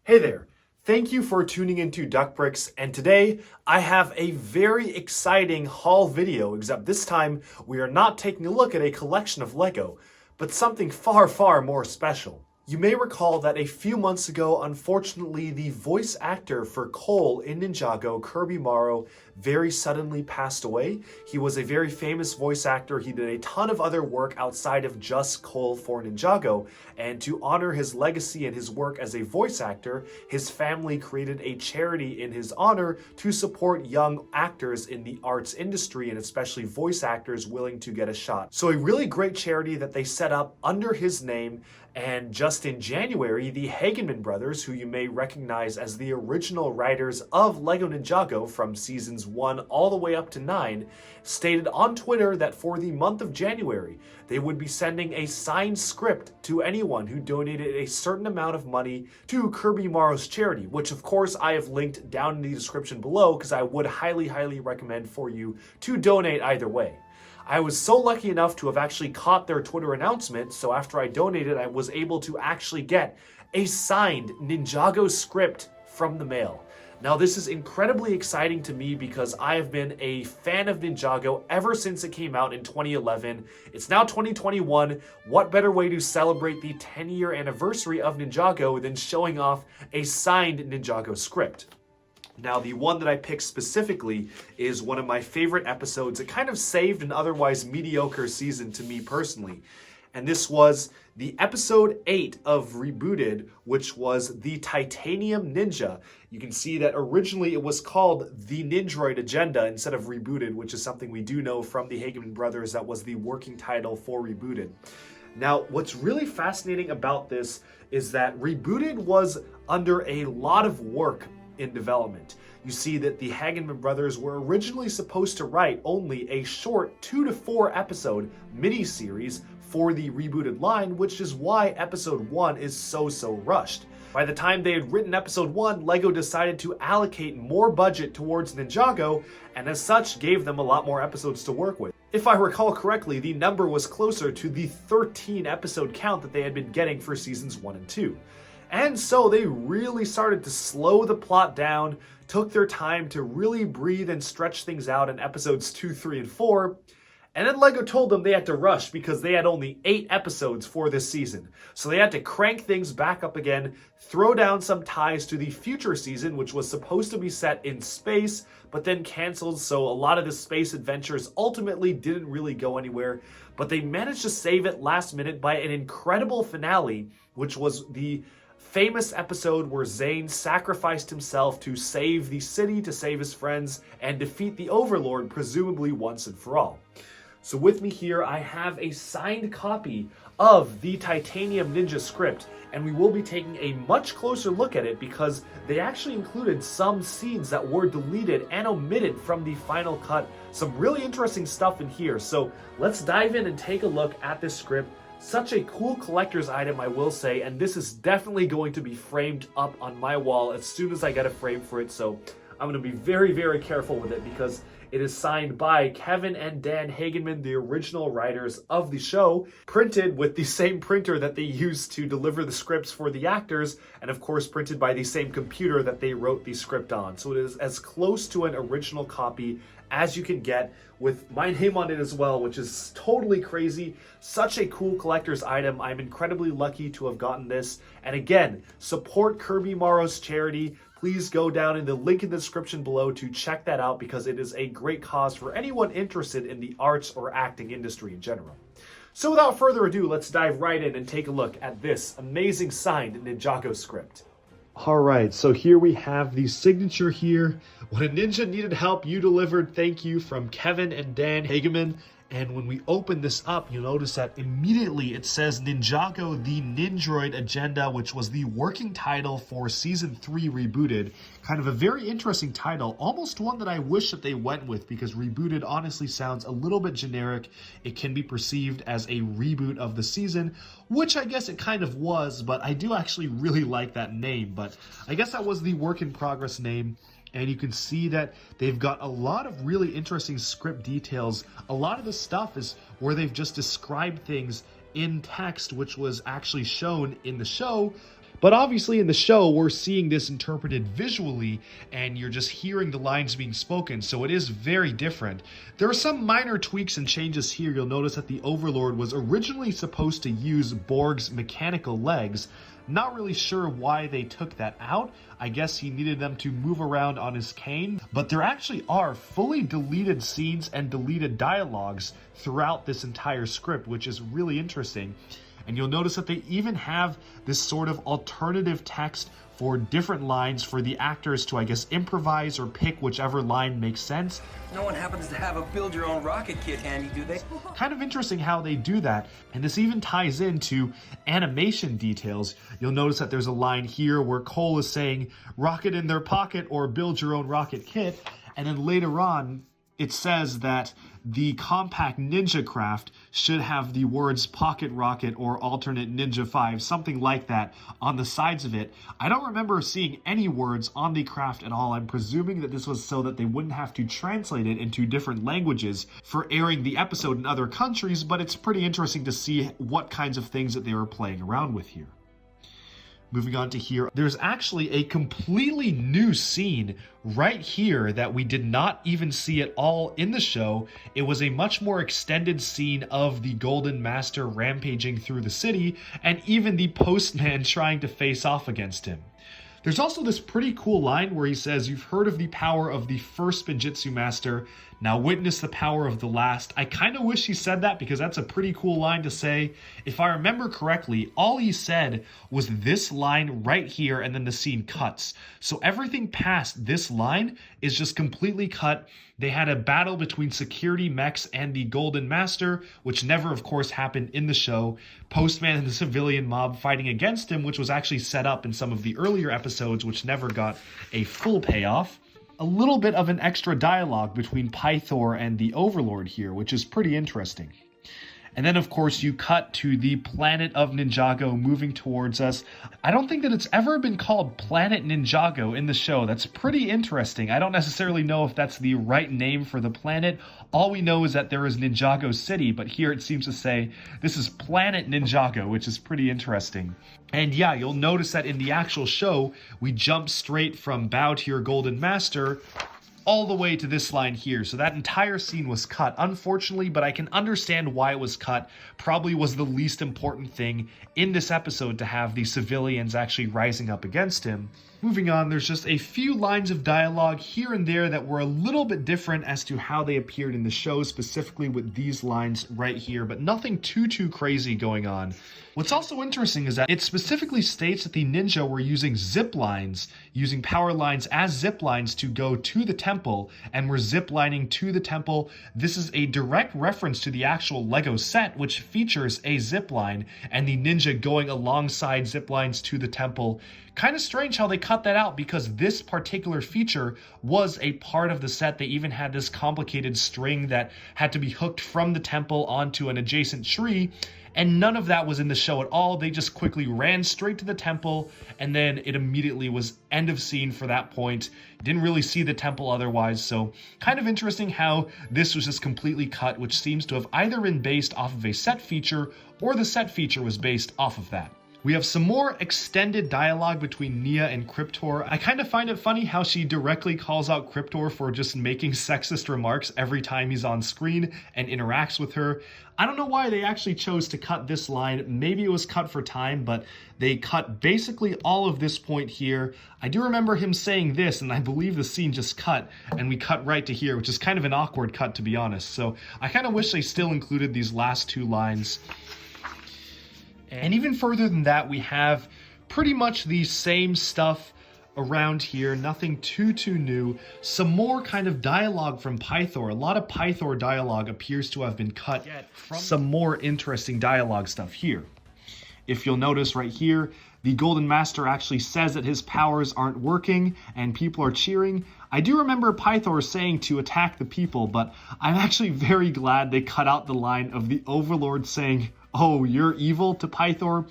Hey there, thank you for tuning into Duckbricks, and today I have a very exciting haul video, except this time we are not taking a look at a collection of Lego, but something far, far more special. You may recall that a few months ago, unfortunately, the voice actor for Cole in Ninjago, Kirby Morrow, very suddenly passed away. He was a very famous voice actor. He did a ton of other work outside of just Cole for Ninjago, and to honor his legacy and his work as a voice actor, his family created a charity in his honor to support young actors in the arts industry, and especially voice actors willing to get a shot. So a really great charity that they set up under his name. And just in January, the Hageman brothers, who you may recognize as the original writers of Lego Ninjago from seasons 1 all the way up to 9, stated on Twitter that for the month of January, they would be sending a signed script to anyone who donated a certain amount of money to Kirby Morrow's charity, which of course I have linked down in the description below because I would highly, highly recommend for you to donate either way. I was so lucky enough to have actually caught their Twitter announcement, so after I donated, I was able to actually get a signed Ninjago script from the mail. Now, this is incredibly exciting to me because I have been a fan of Ninjago ever since it came out in 2011. It's now 2021. What better way to celebrate the 10-year anniversary of Ninjago than showing off a signed Ninjago script? Now, the one that I picked specifically is one of my favorite episodes. It kind of saved an otherwise mediocre season to me personally. And this was the episode 8 of Rebooted, which was the Titanium Ninja. You can see that originally it was called the Ninjroid Agenda instead of Rebooted, which is something we do know from the Hageman brothers that was the working title for Rebooted. Now, what's really fascinating about this is that Rebooted was under a lot of work in development. You see that the Hageman brothers were originally supposed to write only a short 2 to 4 episode mini-series for the Rebooted line, which is why episode 1 is so rushed. By the time they had written episode 1, Lego decided to allocate more budget towards Ninjago, and as such gave them a lot more episodes to work with. If I recall correctly, the number was closer to the 13 episode count that they had been getting for seasons 1 and 2. And so they really started to slow the plot down, took their time to really breathe and stretch things out in episodes 2, 3, and 4. And then Lego told them they had to rush because they had only 8 episodes for this season. So they had to crank things back up again, throw down some ties to the future season, which was supposed to be set in space, but then canceled. So a lot of the space adventures ultimately didn't really go anywhere. But they managed to save it last minute by an incredible finale, which was the famous episode where Zane sacrificed himself to save the city, to save his friends, and defeat the Overlord, presumably once and for all. So with me here, I have a signed copy of the Titanium Ninja script, and we will be taking a much closer look at it because they actually included some scenes that were deleted and omitted from the final cut. Some really interesting stuff in here. So let's dive in and take a look at this script. Such a cool collector's item, I will say, and this is definitely going to be framed up on my wall as soon as I get a frame for it, so I'm going to be very careful with it because it is signed by Kevin and Dan Hageman, the original writers of the show, printed with the same printer that they used to deliver the scripts for the actors, and of course printed by the same computer that they wrote the script on. So it is as close to an original copy as you can get, with my name on it as well, which is totally crazy. Such a cool collector's item. I'm incredibly lucky to have gotten this. And again, support Kirby Morrow's charity. Please go down in the link in the description below to check that out because it is a great cause for anyone interested in the arts or acting industry in general. So without further ado, let's dive right in and take a look at this amazing signed Ninjago script. All right, so here we have the signature here. When a ninja needed help, you delivered. Thank you, from Kevin and Dan Hageman. And when we open this up, you'll notice that immediately it says Ninjago, the Ninjroid Agenda, which was the working title for Season 3 Rebooted. Kind of a very interesting title, almost one that I wish that they went with because Rebooted honestly sounds a little bit generic. It can be perceived as a reboot of the season, which I guess it kind of was, but I do actually really like that name. But I guess that was the work in progress name. And you can see that they've got a lot of really interesting script details. A lot of the stuff is where they've just described things in text, which was actually shown in the show, But obviously in the show, we're seeing this interpreted visually, and you're just hearing the lines being spoken, so it is very different. There are some minor tweaks and changes here. You'll notice that the Overlord was originally supposed to use Borg's mechanical legs. Not really sure why they took that out. I guess he needed them to move around on his cane. But there actually are fully deleted scenes and deleted dialogues throughout this entire script, which is really interesting. And you'll notice that they even have this sort of alternative text for different lines for the actors to, I guess, improvise or pick whichever line makes sense. No one happens to have a build-your-own rocket kit handy, do they? Kind of interesting how they do that, and this even ties into animation details. You'll notice that there's a line here where Cole is saying, rocket in their pocket or build your own rocket kit, and then later on, it says that the compact ninja craft should have the words pocket rocket or alternate ninja 5, something like that, on the sides of it. I don't remember seeing any words on the craft at all. I'm presuming that this was so that they wouldn't have to translate it into different languages for airing the episode in other countries, but it's pretty interesting to see what kinds of things that they were playing around with here. Moving on to here, there's actually a completely new scene right here that we did not even see at all in the show. It was a much more extended scene of the Golden Master rampaging through the city, and even the postman trying to face off against him. There's also this pretty cool line where he says, "You've heard of the power of the first Spinjitzu master, now witness the power of the last." I kind of wish he said that because that's a pretty cool line to say. If I remember correctly, all he said was this line right here, and then the scene cuts. So everything past this line is just completely cut. They had a battle between security mechs and the Golden Master, which never, of course, happened in the show. Postman and the civilian mob fighting against him, which was actually set up in some of the earlier episodes, which never got a full payoff. A little bit of an extra dialogue between Pythor and the Overlord here, which is pretty interesting. And then, of course, you cut to the planet of Ninjago moving towards us. I don't think that it's ever been called Planet Ninjago in the show. That's pretty interesting. I don't necessarily know if that's the right name for the planet. All we know is that there is Ninjago City, but here it seems to say this is Planet Ninjago, which is pretty interesting. And yeah, you'll notice that in the actual show, we jump straight from bow to your Golden Master all the way to this line here. So that entire scene was cut, unfortunately, but I can understand why it was cut. Probably was the least important thing in this episode to have the civilians actually rising up against him. Moving on, there's just a few lines of dialogue here and there that were a little bit different as to how they appeared in the show, specifically with these lines right here, but nothing too crazy going on. What's also interesting is that it specifically states that the ninja were using zip lines, using power lines as zip lines to go to the temple, and were zip lining to the temple. This is a direct reference to the actual Lego set, which features a zip line, and the ninja going alongside zip lines to the temple. Kind of strange how they cut that out, because this particular feature was a part of the set. They even had this complicated string that had to be hooked from the temple onto an adjacent tree, and none of that was in the show at all. They just quickly ran straight to the temple, and then it immediately was end of scene for that point. Didn't really see the temple otherwise, so kind of interesting how this was just completely cut, which seems to have either been based off of a set feature, or the set feature was based off of that. We have some more extended dialogue between Nia and Cryptor. I kind of find it funny how she directly calls out Cryptor for just making sexist remarks every time he's on screen and interacts with her. I don't know why they actually chose to cut this line. Maybe it was cut for time, but they cut basically all of this point here. I do remember him saying this, and I believe the scene just cut, and we cut right to here, which is kind of an awkward cut, to be honest. So I kind of wish they still included these last two lines. And even further than that, we have pretty much the same stuff around here, nothing too new. Some more kind of dialogue from Pythor. A lot of Pythor dialogue appears to have been cut. Some more interesting dialogue stuff here. If you'll notice right here, the Golden Master actually says that his powers aren't working and people are cheering. I do remember Pythor saying to attack the people, but I'm actually very glad they cut out the line of the Overlord saying, "Oh, you're evil," to Pythor.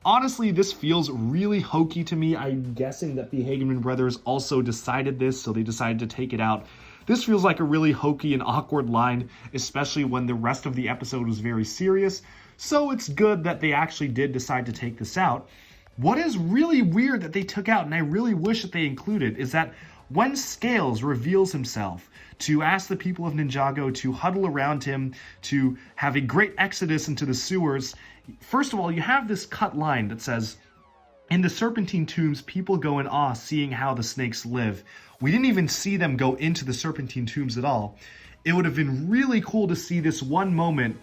Honestly, this feels really hokey to me. I'm guessing that the Hageman brothers also decided this, so they decided to take it out. This feels like a really hokey and awkward line, especially when the rest of the episode was very serious. So it's good that they actually did decide to take this out. What is really weird that they took out, and I really wish that they included, is that when Scales reveals himself to ask the people of Ninjago to huddle around him, to have a great exodus into the sewers, first of all, you have this cut line that says, "In the Serpentine Tombs, people go in awe seeing how the snakes live." We didn't even see them go into the Serpentine Tombs at all. It would have been really cool to see this one moment.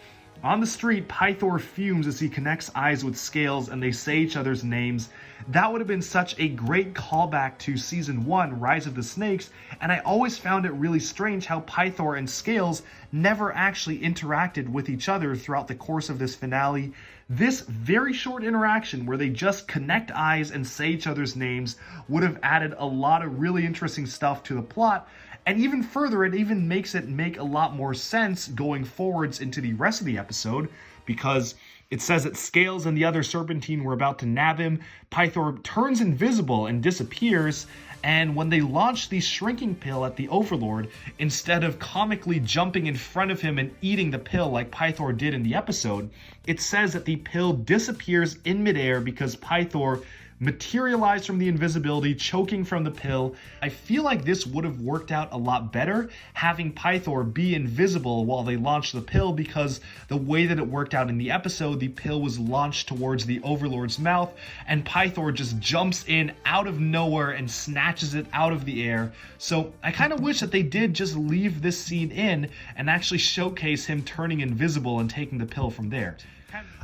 On the street, Pythor fumes as he connects eyes with Scales and they say each other's names. That would have been such a great callback to Season 1, Rise of the Snakes, and I always found it really strange how Pythor and Scales never actually interacted with each other throughout the course of this finale. This very short interaction where they just connect eyes and say each other's names would have added a lot of really interesting stuff to the plot. And even further, it even makes it make a lot more sense going forwards into the rest of the episode, because it says that Scales and the other Serpentine were about to nab him. Pythor turns invisible and disappears, and when they launch the shrinking pill at the Overlord, instead of comically jumping in front of him and eating the pill like Pythor did in the episode, it says that the pill disappears in midair because Pythor materialized from the invisibility, choking from the pill. I feel like this would have worked out a lot better having Pythor be invisible while they launched the pill, because the way that it worked out in the episode, the pill was launched towards the Overlord's mouth and Pythor just jumps in out of nowhere and snatches it out of the air. So I kind of wish that they did just leave this scene in and actually showcase him turning invisible and taking the pill from there.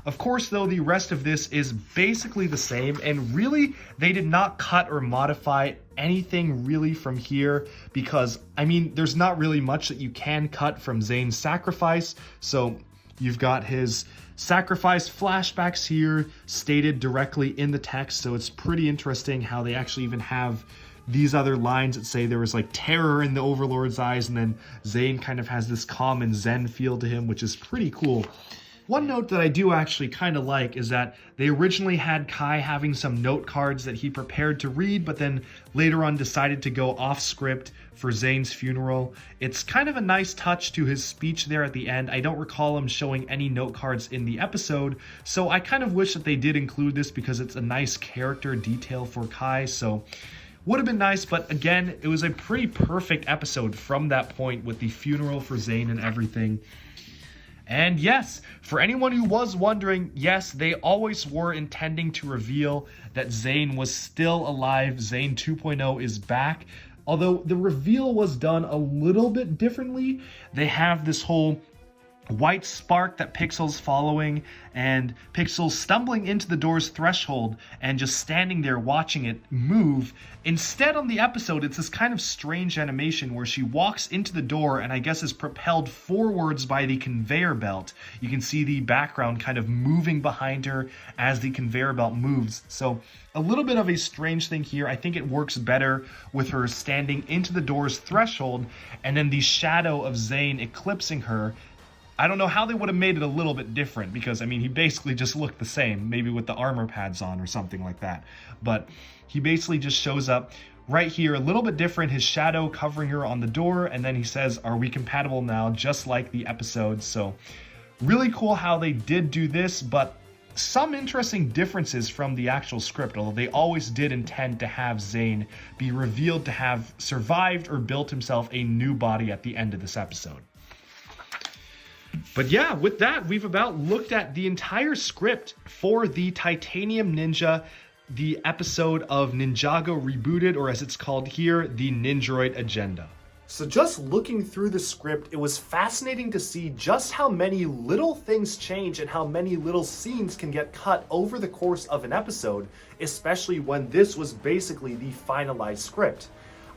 Of course, though, the rest of this is basically the same, and really, they did not cut or modify anything really from here, because, I mean, there's not really much that you can cut from Zane's sacrifice. So you've got his sacrifice flashbacks here stated directly in the text, so it's pretty interesting how they actually even have these other lines that say there was like terror in the Overlord's eyes, and then Zane kind of has this calm and zen feel to him, which is pretty cool. One note that I do actually kind of like is that they originally had Kai having some note cards that he prepared to read, but then later on decided to go off script for Zane's funeral. It's kind of a nice touch to his speech there at the end. I don't recall him showing any note cards in the episode, so I kind of wish that they did include this because it's a nice character detail for Kai, so would have been nice. But again, it was a pretty perfect episode from that point with the funeral for Zane and everything. And yes, for anyone who was wondering, yes, they always were intending to reveal that Zane was still alive. Zane 2.0 is back. Although the reveal was done a little bit differently. They have this whole white spark that Pixel's following, and Pixel stumbling into the door's threshold and just standing there watching it move. Instead, on the episode, it's this kind of strange animation where she walks into the door and I guess is propelled forwards by the conveyor belt. You can see the background kind of moving behind her as the conveyor belt moves. So a little bit of a strange thing here. I think it works better with her standing into the door's threshold and then the shadow of Zane eclipsing her. I don't know how they would have made it a little bit different, because, I mean, he basically just looked the same, maybe with the armor pads on or something like that. But he basically just shows up right here, a little bit different, his shadow covering her on the door, and then he says, "Are we compatible now?" just like the episode. So really cool how they did do this, but some interesting differences from the actual script, although they always did intend to have Zane be revealed to have survived or built himself a new body at the end of this episode. But yeah, with that, we've about looked at the entire script for the Titanium Ninja, the episode of Ninjago Rebooted, or as it's called here, the Ninjroid Agenda. So just looking through the script, it was fascinating to see just how many little things change and how many little scenes can get cut over the course of an episode, especially when this was basically the finalized script.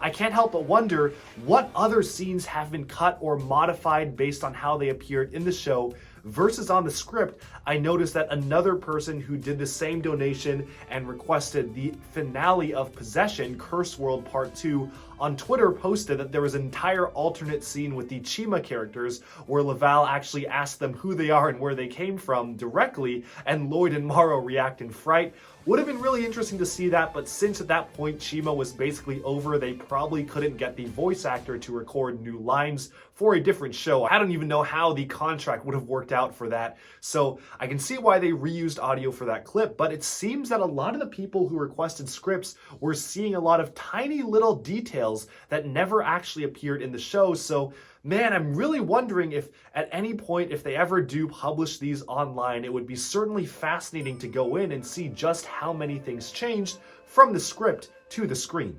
I can't help but wonder what other scenes have been cut or modified based on how they appeared in the show versus on the script. I noticed that another person who did the same donation and requested the finale of Possession, Curse World Part 2, on Twitter posted that there was an entire alternate scene with the Chima characters where Laval actually asked them who they are and where they came from directly, and Lloyd and Morrow react in fright. Would have been really interesting to see that, but since at that point Chima was basically over, they probably couldn't get the voice actor to record new lines for a different show. I don't even know how the contract would have worked out for that, so I can see why they reused audio for that clip, but it seems that a lot of the people who requested scripts were seeing a lot of tiny little details that never actually appeared in the show. So man, I'm really wondering if at any point, if they ever do publish these online, it would be certainly fascinating to go in and see just how many things changed from the script to the screen.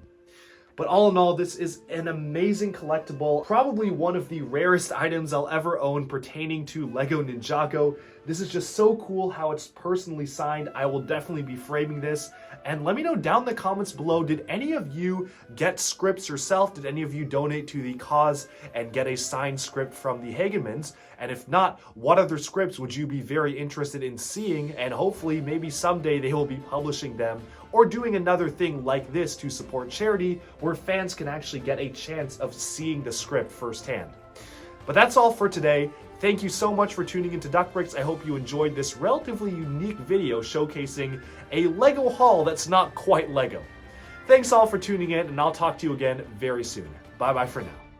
But all in all, this is an amazing collectible, probably one of the rarest items I'll ever own pertaining to LEGO Ninjago. This is just so cool how it's personally signed. I will definitely be framing this. And let me know down in the comments below, did any of you get scripts yourself? Did any of you donate to the cause and get a signed script from the Hagemans? And if not, what other scripts would you be very interested in seeing? And hopefully maybe someday they will be publishing them or doing another thing like this to support charity where fans can actually get a chance of seeing the script firsthand. But that's all for today. Thank you so much for tuning into Duck Bricks. I hope you enjoyed this relatively unique video showcasing a LEGO haul that's not quite LEGO. Thanks all for tuning in, and I'll talk to you again very soon. Bye bye for now.